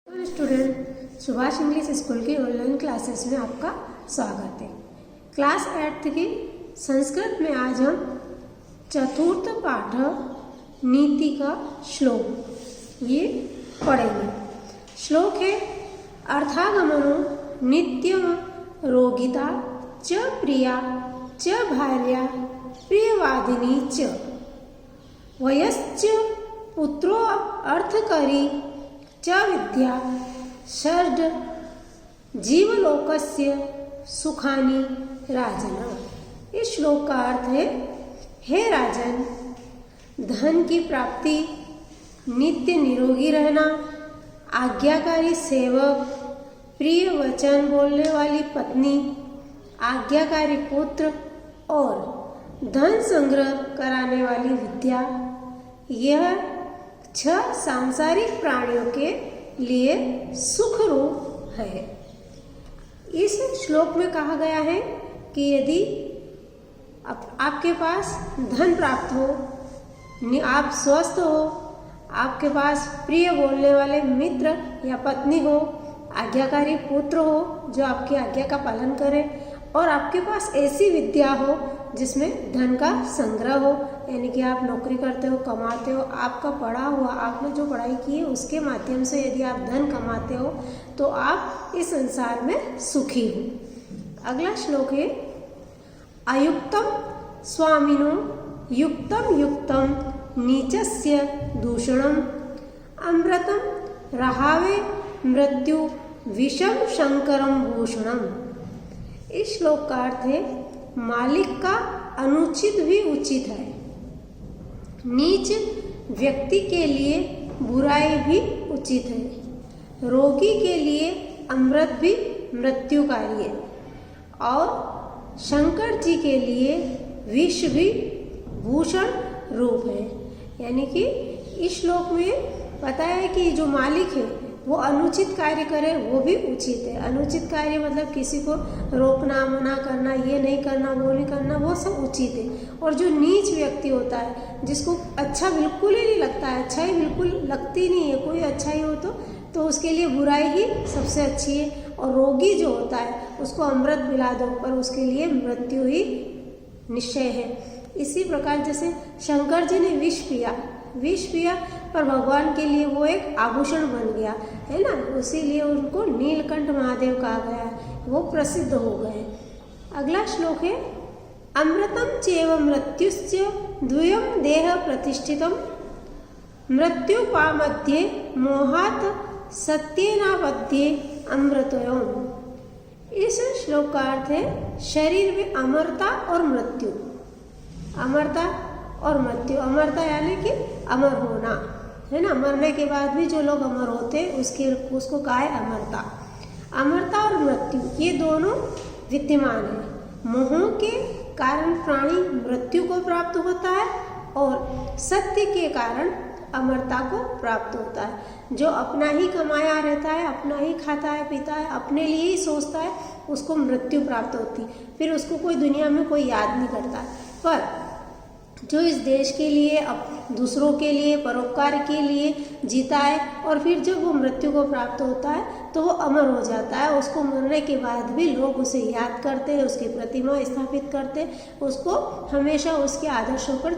Student, Subhash English school की online classes में आपका स्वागत है। क्लास 8 की संस्कृत में आज हम चतुर्थ पाठ नीति का श्लोक ये पढ़ेंगे। श्लोक है अर्थागमनो नित्यम रोगिता च प्रिया च भार्या प्रियवादिनी च वयश्च पुत्रो अर्थकरी च विद्या षड् जीवलोकस्य सुखानि राजन। इस श्लोक का अर्थ है, हे राजन, धन की प्राप्ति, नित्य निरोगी रहना, आज्ञाकारी सेवक, प्रिय वचन बोलने वाली पत्नी, आज्ञाकारी पुत्र और धन संग्रह कराने वाली विद्या, यह 6 सांसारिक प्राणियों के लिए सुख रूप है। इस श्लोक में कहा गया है कि यदि आपके पास धन प्राप्त हो, आप स्वस्थ हो, आपके पास प्रिय बोलने वाले मित्र या पत्नी हो, आज्ञाकारी पुत्र हो जो आपकी आज्ञा का पालन करे, और आपके पास ऐसी विद्या हो जिसमें धन का संग्रह हो, यानी कि आप नौकरी करते हो, कमाते हो, आपका पढ़ा हुआ, आपने जो पढ़ाई की है उसके माध्यम से यदि आप धन कमाते हो तो आप इस संसार में सुखी हो। अगला श्लोक है अयुक्तम स्वामिनो युक्तम युक्तम नीचस्य दूषणम अमृतम रहावे मृत्यु विषम शंकरम भूषणम। इस श्लोक का अर्थ है मालिक का अनुचित भी उचित है, नीच व्यक्ति के लिए बुराई भी उचित है, रोगी के लिए अमृत भी मृत्युकारी है और शंकर जी के लिए विष भी भूषण रूप है। यानी कि इस श्लोक में बताया है कि जो मालिक है वो अनुचित कार्य करे वो भी उचित है। अनुचित कार्य मतलब किसी को रोकना, मना करना, ये नहीं करना, वो नहीं करना, वो सब उचित है। और जो नीच व्यक्ति होता है, जिसको अच्छा बिल्कुल ही नहीं लगता है, अच्छाई बिल्कुल लगती नहीं है, कोई अच्छाई हो तो उसके लिए बुराई ही सबसे अच्छी है। और रोगी जो होता है उसको अमृत पिला दो पर उसके लिए मृत्यु ही निश्चय है। इसी प्रकार जैसे शंकर जी ने विष पिया पर भगवान के लिए वो एक आभूषण बन गया है ना, इसीलिए उनको नीलकंठ महादेव कहा गया है, वो प्रसिद्ध हो गए। अगला श्लोक है अमृतम चैव मृत्युश्च द्वयम देह प्रतिष्ठितम मृत्युपामध्ये मोहात् सत्येनावध्ये अमृतयोम। इस श्लोक का अर्थ है शरीर में अमरता और मृत्यु। अमरता और मृत्यु, अमरता यानी कि अमर होना है ना, मरने के बाद भी जो लोग अमर होते हैं उसको कहा है अमरता। अमरता और मृत्यु ये दोनों विद्यमान है। मोह के कारण प्राणी मृत्यु को प्राप्त होता है और सत्य के कारण अमरता को प्राप्त होता है। जो अपना ही कमाया रहता है, अपना ही खाता है, पीता है, अपने लिए ही सोचता है, उसको मृत्यु प्राप्त होती, फिर उसको कोई दुनिया में कोई याद नहीं करता। पर जो इस देश के लिए, दूसरों के लिए, परोपकार के लिए जीता है और फिर जब वो मृत्यु को प्राप्त होता है तो वो अमर हो जाता है। उसको मरने के बाद भी लोग उसे याद करते हैं, उसकी प्रतिमा स्थापित करते हैं, उसको हमेशा उसके आदर्शों पर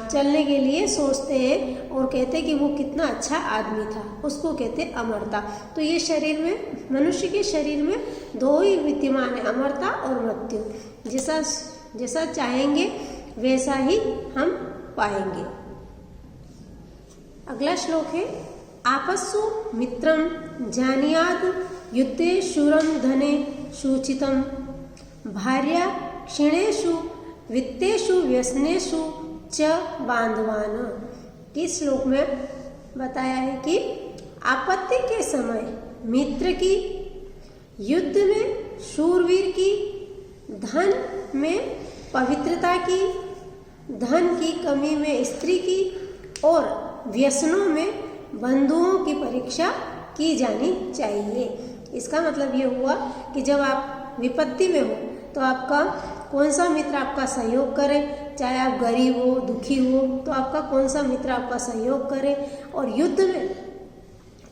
चलने के लिए सोचते हैं और कहते हैं कि वो कितना अच्छा आदमी था, उसको कहते हैं अमरता। तो ये शरीर में, मनुष्य के शरीर में दो ही विद्यमान है, अमरता और मृत्यु। जैसा चाहेंगे वैसा ही हम पाएंगे। अगला श्लोक है आपस्सु मित्रम जानियाद युद्धे शूरम धने सूचितम भार्या क्षीणेषु वित्तेषु व्यसनेषु च बांधवान। इस श्लोक में बताया है कि आपत्ति के समय मित्र की, युद्ध में शूरवीर की, धन में पवित्रता की, धन की कमी में स्त्री की और व्यसनों में बंधुओं की परीक्षा की जानी चाहिए। इसका मतलब ये हुआ कि जब आप विपत्ति में हो तो आपका कौन सा मित्र आपका सहयोग करे, चाहे आप गरीब हो, दुखी हो, तो आपका कौन सा मित्र आपका सहयोग करे। और युद्ध में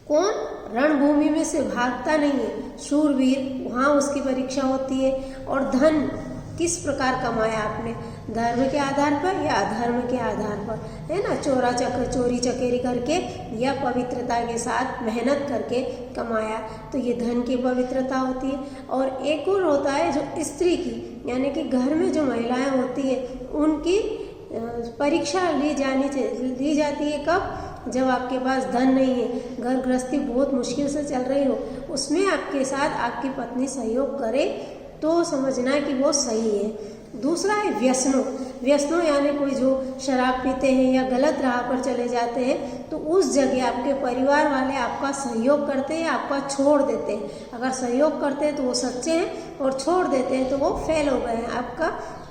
कौन रणभूमि में से भागता नहीं है, शूरवीर, वहाँ उसकी परीक्षा होती है। और धन किस प्रकार कमाया आपने, धर्म के आधार पर या अधर्म के आधार पर, है ना, चोरी चकेरी करके या पवित्रता के साथ मेहनत करके कमाया, तो ये धन की पवित्रता होती है। और एक और होता है जो स्त्री की, यानी कि घर में जो महिलाएं होती है उनकी परीक्षा ली जाती है। कब? जब आपके पास धन नहीं है, घर गृहस्थी बहुत मुश्किल से चल रही हो, उसमें आपके साथ आपकी पत्नी सहयोग करे तो समझना है कि वो सही है। दूसरा है व्यसनों यानी कोई जो शराब पीते हैं या गलत राह पर चले जाते हैं, तो उस जगह आपके परिवार वाले आपका सहयोग करते हैं, आपका छोड़ देते हैं। अगर सहयोग करते हैं तो वो सच्चे हैं, और छोड़ देते हैं तो वो फेल हो गए हैं,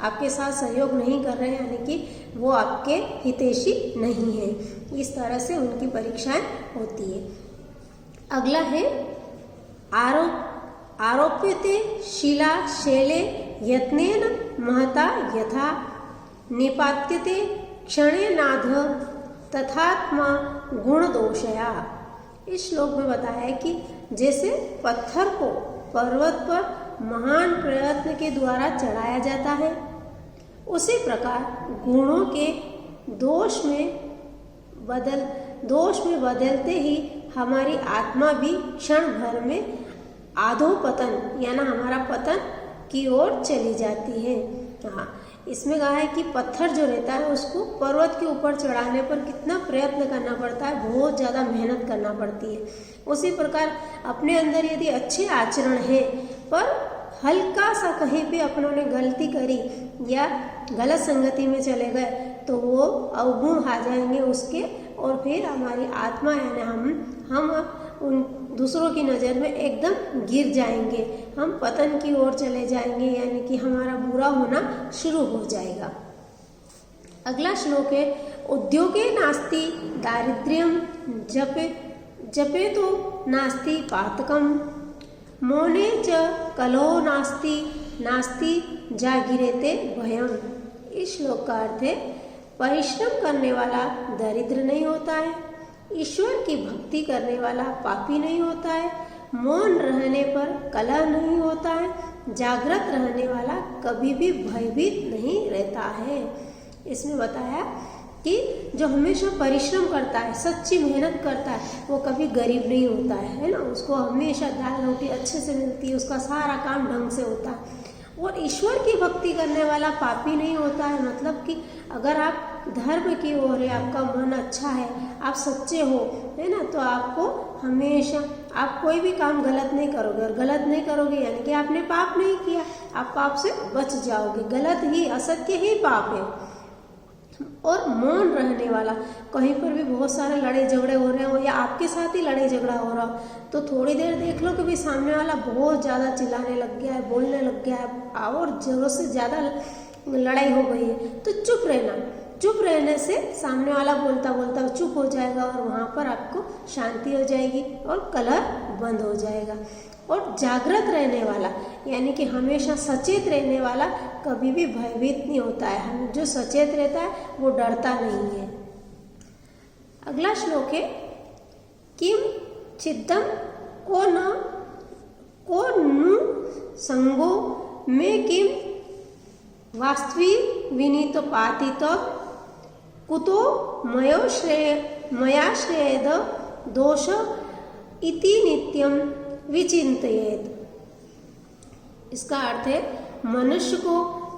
आपके साथ सहयोग नहीं कर रहे हैं, यानी कि वो आपके हितैषी नहीं है। इस तरह से उनकी परीक्षाएं होती है। अगला है आरोप्यते शिला शैले यत्नेन महता यथा निपात्यते क्षणेनाध तथात्मा गुण दोषया। इस श्लोक में बताया है कि जैसे पत्थर को पर्वत पर महान प्रयत्न के द्वारा चढ़ाया जाता है, उसी प्रकार गुणों के दोष में बदलते ही हमारी आत्मा भी क्षण भर में अधोपतन यानी हमारा पतन की ओर चली जाती है। हाँ, इसमें कहा है कि पत्थर जो रहता है उसको पर्वत के ऊपर चढ़ाने पर कितना प्रयत्न करना पड़ता है, बहुत ज़्यादा मेहनत करना पड़ती है। उसी प्रकार अपने अंदर यदि अच्छे आचरण है पर हल्का सा कहीं पे अपनों ने गलती करी या गलत संगति में चले गए तो वो अवगुण आ जाएंगे उसके, और फिर हमारी आत्मा यानी हम उन दूसरों की नज़र में एकदम गिर जाएंगे, हम पतन की ओर चले जाएंगे, यानी कि हमारा बुरा होना शुरू हो जाएगा। अगला श्लोक है उद्योगे नास्ति दारिद्र्यम जपे तो नास्ति पातकम मौने च कलो नास्ति जागिरेते भयम। इस श्लोक का अर्थ है परिश्रम करने वाला दरिद्र नहीं होता है, ईश्वर की भक्ति करने वाला पापी नहीं होता है, मौन रहने पर कलह नहीं होता है, जागृत रहने वाला कभी भी भयभीत नहीं रहता है। इसमें बताया कि जो हमेशा परिश्रम करता है, सच्ची मेहनत करता है, वो कभी गरीब नहीं होता है ना, उसको हमेशा दाल रोटी अच्छे से मिलती है, उसका सारा काम ढंग से होता है। और ईश्वर की भक्ति करने वाला पापी नहीं होता है, मतलब कि अगर आप धर्म की ओर है, आपका मन अच्छा है, आप सच्चे हो, है ना, तो आपको हमेशा आप कोई भी काम गलत नहीं करोगे, और गलत नहीं करोगे यानी कि आपने पाप नहीं किया, आप पाप से बच जाओगे। गलत ही, असत्य ही पाप है। और मौन रहने वाला, कहीं पर भी बहुत सारे लड़ाई झगड़े हो रहे हो या आपके साथ ही लड़ाई झगड़ा हो रहा हो, तो थोड़ी देर देख लो कि भाई सामने वाला बहुत ज़्यादा चिल्लाने लग गया है, बोलने लग गया है और ज़रूरत से ज़्यादा लड़ाई हो गई है, तो चुप रहना। चुप रहने से सामने वाला बोलता बोलता चुप हो जाएगा और वहाँ पर आपको शांति हो जाएगी और कलह बंद हो जाएगा। और जागृत रहने वाला यानी कि हमेशा सचेत रहने वाला कभी भी भयभीत नहीं होता है। हम जो सचेत रहता है वो डरता नहीं है। अगला श्लोक है किम चिद्दम को नु संगो में किम वास्तवी विनीत पातित कुतो मया श्रेयद दोष इति नित्यम विचिंतयेत। इसका अर्थ है मनुष्य को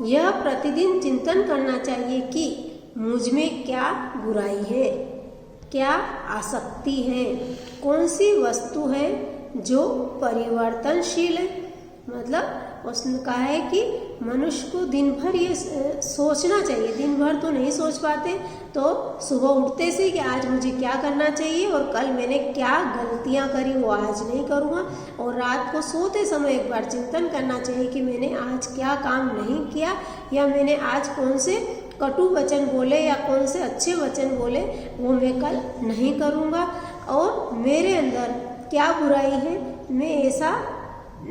यह प्रतिदिन चिंतन करना चाहिए कि मुझ में क्या बुराई है, क्या आसक्ति है, कौन सी वस्तु है जो परिवर्तनशील है। मतलब उसने कहा है कि मनुष्य को दिन भर ये सोचना चाहिए, दिन भर तो नहीं सोच पाते, तो सुबह उठते से कि आज मुझे क्या करना चाहिए और कल मैंने क्या गलतियां करी वो आज नहीं करूँगा, और रात को सोते समय एक बार चिंतन करना चाहिए कि मैंने आज क्या काम नहीं किया, या मैंने आज कौन से कटु वचन बोले या कौन से अच्छे वचन बोले वो मैं कल नहीं करूँगा, और मेरे अंदर क्या बुराई है,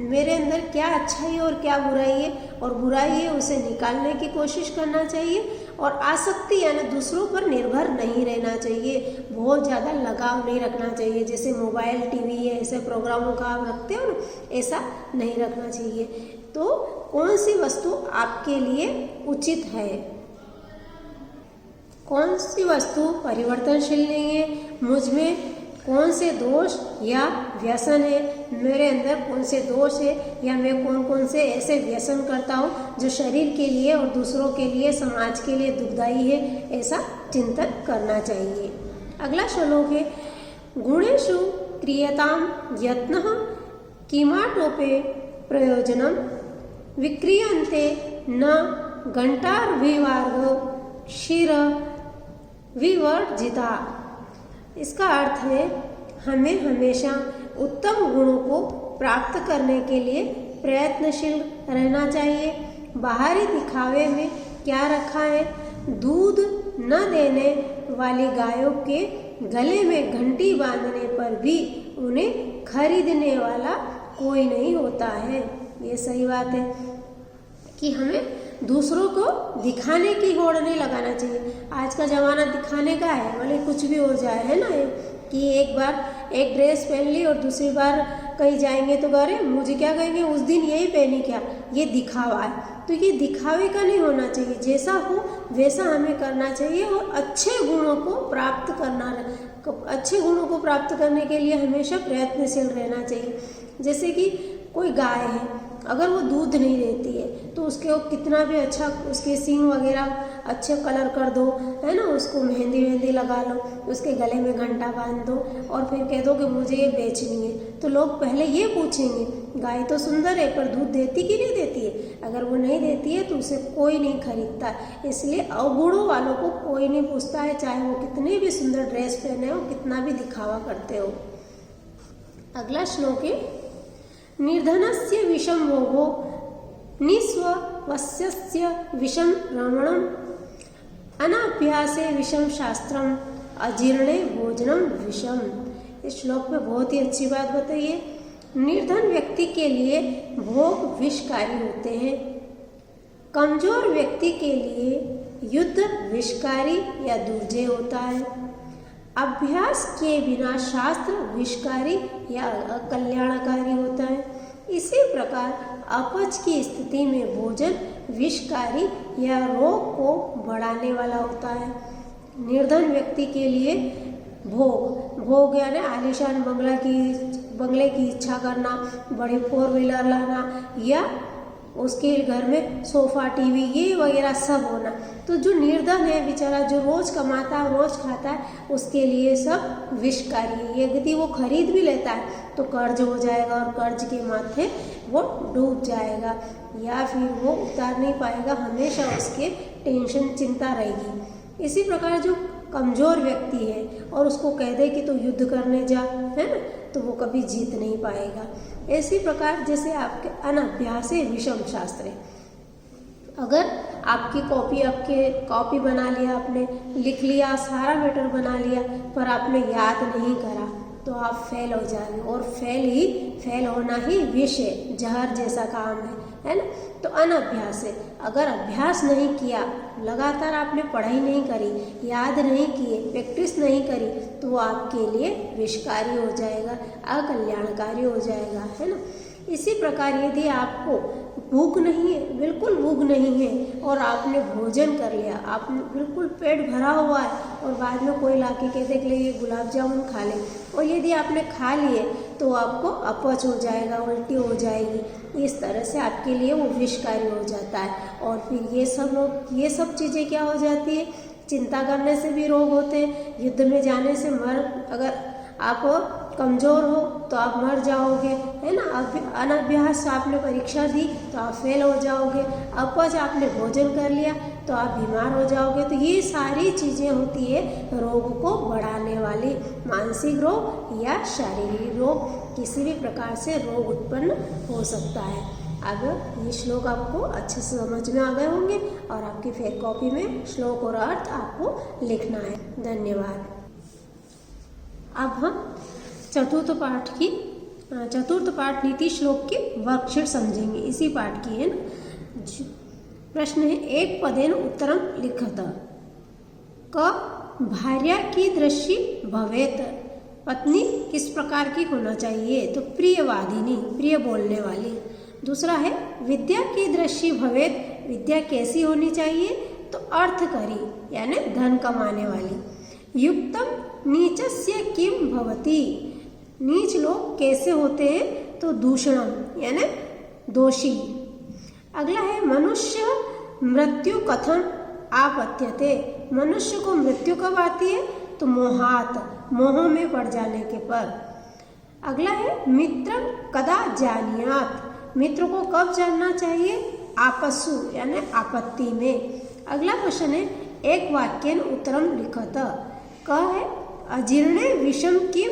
मेरे अंदर क्या अच्छाई और क्या बुराई है, और बुराई है उसे निकालने की कोशिश करना चाहिए, और आसक्ति यानी दूसरों पर निर्भर नहीं रहना चाहिए, बहुत ज़्यादा लगाव नहीं रखना चाहिए। जैसे मोबाइल, टीवी ऐसे प्रोग्रामों का आप रखते हो ना, ऐसा नहीं रखना चाहिए। तो कौन सी वस्तु आपके लिए उचित है, कौन सी वस्तु परिवर्तनशील नहीं है, मुझ में कौन से दोष या व्यसन है, मेरे अंदर कौन से दोष है या मैं कौन कौन से ऐसे व्यसन करता हूँ जो शरीर के लिए और दूसरों के लिए, समाज के लिए दुखदायी है, ऐसा चिंतन करना चाहिए। अगला श्लोक है, गुणेषु क्रियताम यत्नः किमाटोपे प्रयोजनम विक्रियन्ते न घंटार्विवार्गो क्षीर विवर्जिता। इसका अर्थ है हमें हमेशा उत्तम गुणों को प्राप्त करने के लिए प्रयत्नशील रहना चाहिए। बाहरी दिखावे में क्या रखा है, दूध न देने वाली गायों के गले में घंटी बांधने पर भी उन्हें खरीदने वाला कोई नहीं होता है। ये सही बात है कि हमें दूसरों को दिखाने की होड़ नहीं लगाना चाहिए। आज का ज़माना दिखाने का है, भले कुछ भी हो जाए, है ना, कि एक बार एक ड्रेस पहन ली और दूसरी बार कहीं जाएंगे तो अरे मुझे क्या कहेंगे, उस दिन यही पहनी क्या, ये दिखावा है। तो ये दिखावे का नहीं होना चाहिए, जैसा हो वैसा हमें करना चाहिए और अच्छे गुणों को प्राप्त करने के लिए हमेशा प्रयत्नशील रहना चाहिए। जैसे कि कोई गाय है, अगर वो दूध नहीं देती है तो उसके कितना भी अच्छा उसके सींग वगैरह अच्छे कलर कर दो, है ना, उसको मेहंदी लगा लो, उसके गले में घंटा बांध दो और फिर कह दो कि मुझे ये बेचनी है, तो लोग पहले ये पूछेंगे गाय तो सुंदर है पर दूध देती कि नहीं देती है। अगर वो नहीं देती है तो उसे कोई नहीं खरीदता। इसलिए अवगुणों वालों को कोई नहीं पूछता है, चाहे वो कितने भी सुंदर ड्रेस पहने हो, कितना भी दिखावा करते हो। अगला श्लोक है, निर्धनस्य विषम भोगो निस्वस्यस्य विषम रमणम अनाभ्यासे विषम शास्त्रम अजीर्णे भोजनम विषम। इस श्लोक में बहुत ही अच्छी बात बताई है। निर्धन व्यक्ति के लिए भोग विषकारी होते हैं, कमजोर व्यक्ति के लिए युद्ध विषकारी या दुर्जय होता है, अभ्यास के बिना शास्त्र विषकारी या अकल्याणकारी होता है। इसी प्रकार अपच की स्थिति में भोजन विषकारी या रोग को बढ़ाने वाला होता है। निर्धन व्यक्ति के लिए भोग यानी आलीशान बंगले की इच्छा करना, बड़े 4 व्हीलर लाना या उसके घर में सोफा, टीवी ये वगैरह सब होना। तो जो निर्धन है बेचारा, जो रोज़ कमाता है रोज़ खाता है, उसके लिए सब विषकारी है। यदि वो खरीद भी लेता है तो कर्ज हो जाएगा और कर्ज के माथे वो डूब जाएगा या फिर वो उतार नहीं पाएगा, हमेशा उसके टेंशन चिंता रहेगी। इसी प्रकार जो कमज़ोर व्यक्ति है और उसको कह दे कि तो युद्ध करने जा, है ना, तो वो कभी जीत नहीं पाएगा। इसी प्रकार जैसे आपके अनभ्यासे विषम शास्त्र है, अगर आपकी कॉपी बना लिया, आपने लिख लिया, सारा मैटर बना लिया, पर आपने याद नहीं करा तो आप फेल हो जाएंगे और फेल होना ही विष है, जहर जैसा काम है ना। तो अनभ्यास है, अगर अभ्यास नहीं किया, लगातार आपने पढ़ाई नहीं करी, याद नहीं किए, प्रैक्टिस नहीं करी, तो वो आपके लिए विषकारी हो जाएगा, अकल्याणकारी हो जाएगा, है ना। इसी प्रकार यदि आपको भूख नहीं है, बिल्कुल भूख नहीं है और आपने भोजन कर लिया, आपने बिल्कुल पेट भरा हुआ है और बाद में कोई लाके कहते कि ये गुलाब जामुन खा ले, और यदि आपने खा लिए तो आपको अपच हो जाएगा, उल्टी हो जाएगी। इस तरह से आपके लिए वो विषकारी हो जाता है और फिर ये सब चीज़ें क्या हो जाती है, चिंता करने से भी रोग होते हैं, युद्ध में जाने से अगर आप कमज़ोर हो तो आप मर जाओगे, है ना। अनभ्यास आपने परीक्षा दी तो आप फेल हो जाओगे, अपच आपने भोजन कर लिया तो आप बीमार हो जाओगे। तो ये सारी चीज़ें होती है रोग को बढ़ाने वाली, मानसिक रोग या शारीरिक रोग, किसी भी प्रकार से रोग उत्पन्न हो सकता है। अब ये श्लोक आपको अच्छे से समझ में आ गए होंगे और आपकी फेयर कॉपी में श्लोक और अर्थ आपको लिखना है। धन्यवाद। अब हम चतुर्थ पाठ नीति श्लोक के वर्कशीट समझेंगे, इसी पाठ की है ना। प्रश्न है एक पदेन उत्तरम लिखत। क भार्या कीदृशी भवेत, पत्नी किस प्रकार की होना चाहिए, तो प्रियवादिनी, प्रिय बोलने वाली। दूसरा है विद्या कीदृशी भवेत, विद्या कैसी होनी चाहिए, तो अर्थकरी यानी धन कमाने वाली। युक्तम नीचस्य किम भवति, नीच लोग कैसे होते हैं, तो दूषणम यानी दोषी। अगला है मनुष्य मृत्यु कथम आपत्यते, मनुष्य को मृत्यु कब आती है, तो मोहात, मोह में पड़ जाने के पर। अगला है मित्र कदा जानियात, मित्र को कब जानना चाहिए, आपस्सु यानी आपत्ति में। अगला क्वेश्चन है एक वाक्यन उत्तरम लिखत। क है अजीर्णे विषम किम,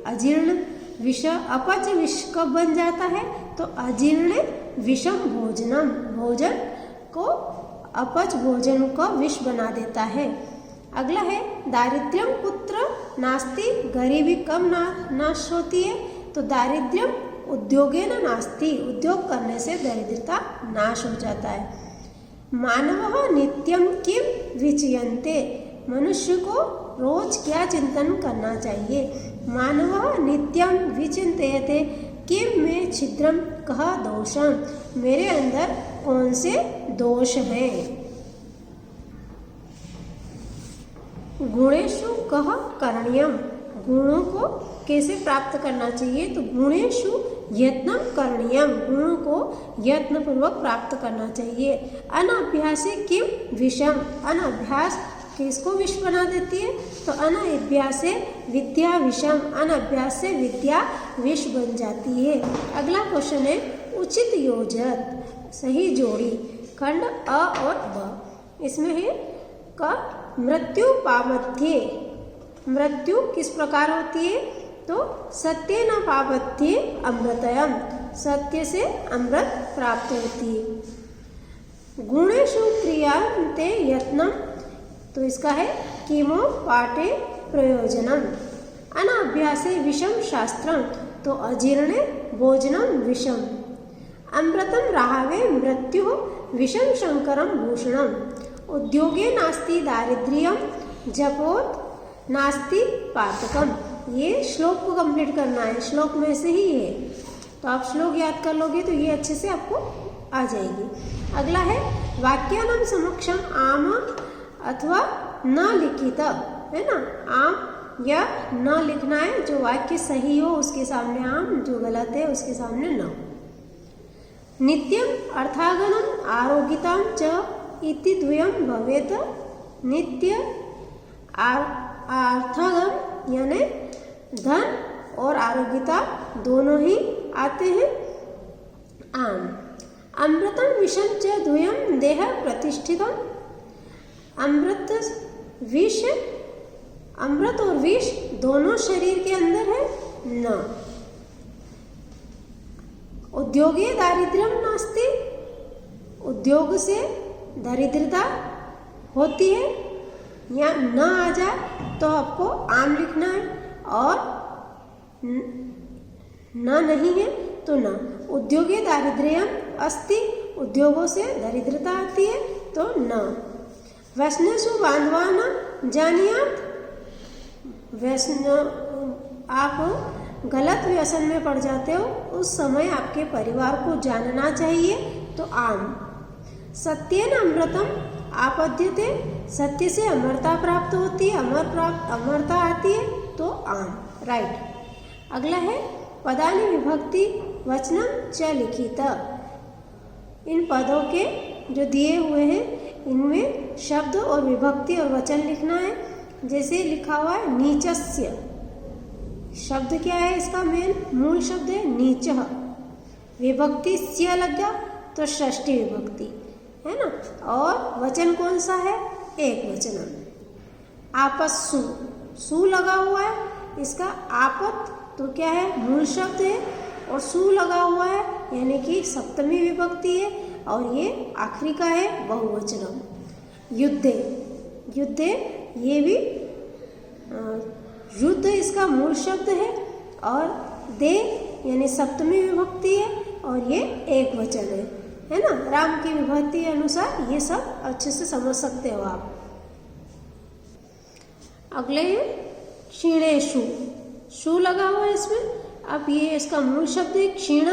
अजीर्ण विष, अपच विष कब बन जाता है, तो अजीर्णे विषम भोजनम, भोजन को अपच भोजन को विष बना देता है। अगला है दारिद्र्यम पुत्र नास्ति, गरीबी कब नाश होती है, तो दारिद्र्यम उद्योगेन नास्ति, उद्योग करने से दरिद्रता नाश हो जाता है। मानवः नित्यम किम विचयन्ते, मनुष्य को रोज क्या चिंतन करना चाहिए। मानवः नित्यम विचिन्तयते किम में छिद्रम कह दोषम, मेरे अंदर कौन से दोष हैं। गुणेषु कह करणीयम, गुणों को कैसे प्राप्त करना चाहिए, तो गुणेषु यत्नम करणीयम, गुणों को यत्न पूर्वक प्राप्त करना चाहिए। अनभ्यासे किम विषम, अनभ्यास किसको विष बना देती है, तो अनभ्यासे विद्या विषम, अनभ्यास से विद्या विष बन जाती है। अगला क्वेश्चन है उचित योजत, सही जोड़ी, खंड अ और ब। इसमें है क मृत्यु पापत्ये, मृत्यु किस प्रकार होती है, तो सत्य न पापत्ये अमृतयम, सत्य से अमृत प्राप्त होती है। गुणेषु क्रियांते यत्नम, तो इसका है किमो पाठे प्रयोजनम। अनाभ्यासे विषम शास्त्रम, तो अजीर्णे भोजनम विषम। अमृतम राहवे मृत्यु विषम शंकरम भूषणम। उद्योगे नास्ति दारिद्र्यम जपोत नास्ति पातकम। ये श्लोक को कंप्लीट करना है, श्लोक में से ही है, तो आप श्लोक याद कर लोगे तो ये अच्छे से आपको आ जाएगी। अगला है वाक्यानाम समक्षम आम अथवा न लिखित, है ना, आम या न लिखना है, जो वाक्य सही हो उसके सामने आम, जो गलत है उसके सामने न। नित्यम अर्थागमम आरोगिताम च इति द्वयम भवेत, नित्य अर्थागम यानी धन और आरोग्यता दोनों ही आते हैं। आम अमृतम विषम च द्वयम देह प्रतिष्ठितम, अमृत विष, अमृत और विष दोनों शरीर के अंदर है न। उद्योगे दारिद्र्यम नास्ति, उद्योग से दरिद्रता होती है, या न आ जाए तो आपको आम लिखना है, और न नहीं है तो न। उद्योगे दारिद्र्यम अस्ति, उद्योगों से दरिद्रता आती है तो न। व्यसनेषु बांधवान जानियात, आप गलत व्यसन में पड़ जाते हो उस समय आपके परिवार को जानना चाहिए तो आम। सत्येन अमृतम आपद्यते, सत्य से अमरता प्राप्त होती है, अमरता आती है तो आम, राइट। अगला है पदानि विभक्ति वचनम च लिखित, इन पदों के जो दिए हुए हैं इनमें शब्द और विभक्ति और वचन लिखना है। जैसे लिखा हुआ है नीचस्य, शब्द क्या है इसका, मेन मूल शब्द है नीचः, विभक्ति स्य लग गया तो षष्ठी विभक्ति है ना, और वचन कौन सा है, एक वचन। आपस्सु, सु लगा हुआ है, इसका आपत तो क्या है, मूल शब्द है, और सु लगा हुआ है यानी कि सप्तमी विभक्ति है, और ये आखिरी का है बहुवचनम। युद्धे, युद्धे ये भी युद्ध इसका मूल शब्द है, और दे यानी सप्तमी विभक्ति है, और ये एक वचन है। है ना, राम की विभक्ति के अनुसार ये सब अच्छे से समझ सकते हो आप। अगले क्षीणेषु, शु लगा हुआ है इसमें। अब ये इसका मूल शब्द है क्षीण,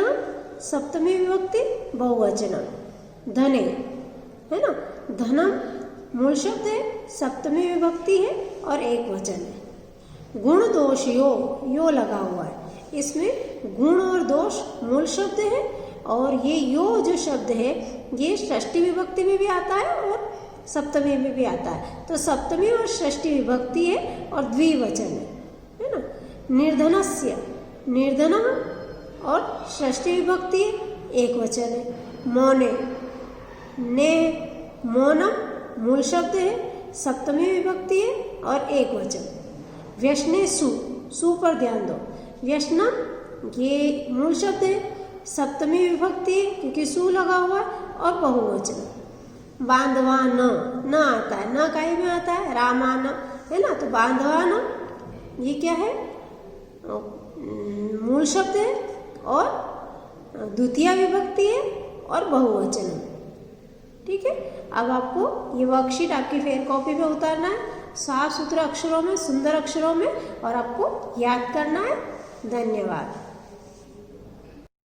सप्तमी विभक्ति बहुवचन, धने, है ना, धनम मूल शब्द है, सप्तमी विभक्ति है और एक वचन है। गुण दोष यो लगा हुआ है, इसमें गुण और दोष मूल शब्द है और ये यो जो शब्द है ये षष्ठी विभक्ति में भी आता है और सप्तमी में भी आता है। तो सप्तमी और षष्ठी विभक्ति है और द्विवचन है ना। निर्धनस्य, निर्धनम और षष्ठी विभक्ति है, एक वचन है। मौने, ने मौनम मूल शब्द है, सप्तमी विभक्ति है और एक वचन। व्यसने सु पर ध्यान दो। व्यसनम ये मूल शब्द है, सप्तमी विभक्ति है क्योंकि सु लगा हुआ है और बहुवचन। बांधवा न आता है, न काय में आता है, रामान, है ना। तो बांधवा न ये क्या है, मूल शब्द है और द्वितीय विभक्ति है और बहुवचन है। ठीक है, अब आपको ये वर्कशीट आपकी फेयर कॉपी में उतारना है, साफ सुथरे अक्षरों में, सुंदर अक्षरों में, और आपको याद करना है। धन्यवाद।